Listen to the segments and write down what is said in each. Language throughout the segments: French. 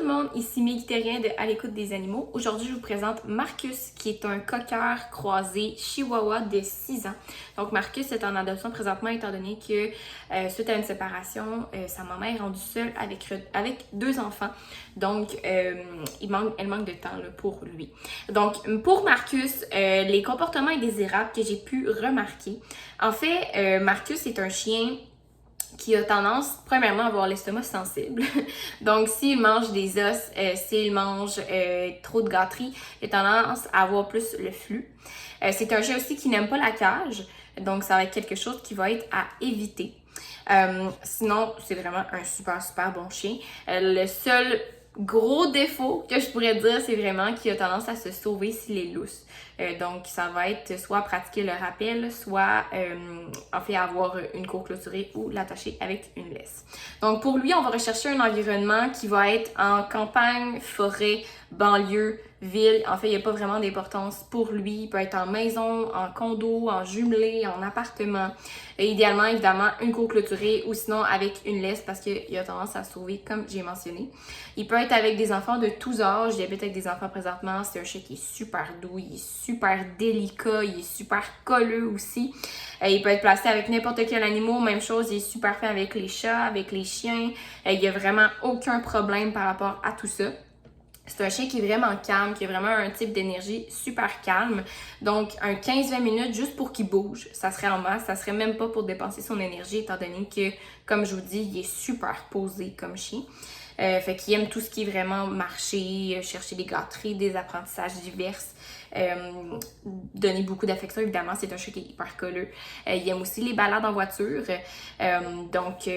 le monde, ici Meg Terrien de À l'écoute des animaux. Aujourd'hui, je vous présente Marcus, qui est un cocker croisé chihuahua de 6 ans. Donc, Marcus est en adoption présentement étant donné que suite à une séparation, sa maman est rendue seule avec 2 enfants. Donc, elle manque de temps là, pour lui. Donc, pour Marcus, les comportements indésirables que j'ai pu remarquer. En fait, Marcus est un chien qui a tendance, premièrement, à avoir l'estomac sensible. Donc, s'il mange des os, s'il mange trop de gâteries, il a tendance à avoir plus le flux. C'est un chien aussi qui n'aime pas la cage, donc ça va être quelque chose qui va être à éviter. Sinon, c'est vraiment un super bon chien. Le seul gros défaut que je pourrais dire, c'est vraiment qu'il a tendance à se sauver s'il est lousse. Donc, ça va être soit pratiquer le rappel, soit en fait avoir une cour clôturée ou l'attacher avec une laisse. Donc, pour lui, on va rechercher un environnement qui va être en campagne, forêt, banlieue, ville. En fait, il n'y a pas vraiment d'importance pour lui. Il peut être en maison, en condo, en jumelé, en appartement. Et idéalement, évidemment, une cour clôturée ou sinon avec une laisse parce qu'il a tendance à se sauver, comme j'ai mentionné. Il peut être avec des enfants de tous âges. Il habite avec des enfants présentement. C'est un chien qui est super doux, il est super délicat, il est super colleux aussi. Il peut être placé avec n'importe quel animal. Même chose, il est super fait avec les chats, avec les chiens. Il n'y a vraiment aucun problème par rapport à tout ça. C'est un chien qui est vraiment calme, qui a vraiment un type d'énergie super calme. Donc, un 15-20 minutes juste pour qu'il bouge, ça serait en masse. Ça serait même pas pour dépenser son énergie, étant donné que, comme je vous dis, il est super posé comme chien. Fait qu'il aime tout ce qui est vraiment marcher, chercher des gâteries, des apprentissages divers. Donner beaucoup d'affection, évidemment, c'est un chien qui est hyper colleux. Il aime aussi les balades en voiture. Donc,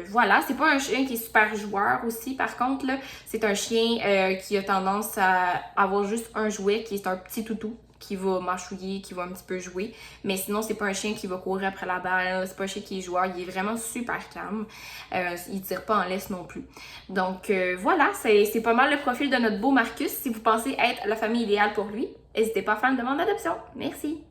voilà, c'est pas un chien qui est super joueur aussi. Par contre, là, c'est un chien qui a tendance à avoir juste un jouet qui est un petit toutou, qui va mâchouiller, qui va un petit peu jouer. Mais sinon, c'est pas un chien qui va courir après la balle, c'est pas un chien qui est joueur, il est vraiment super calme. Il tire pas en laisse non plus. Donc voilà, c'est pas mal le profil de notre beau Marcus. Si vous pensez être la famille idéale pour lui, n'hésitez pas à faire une demande d'adoption. Merci!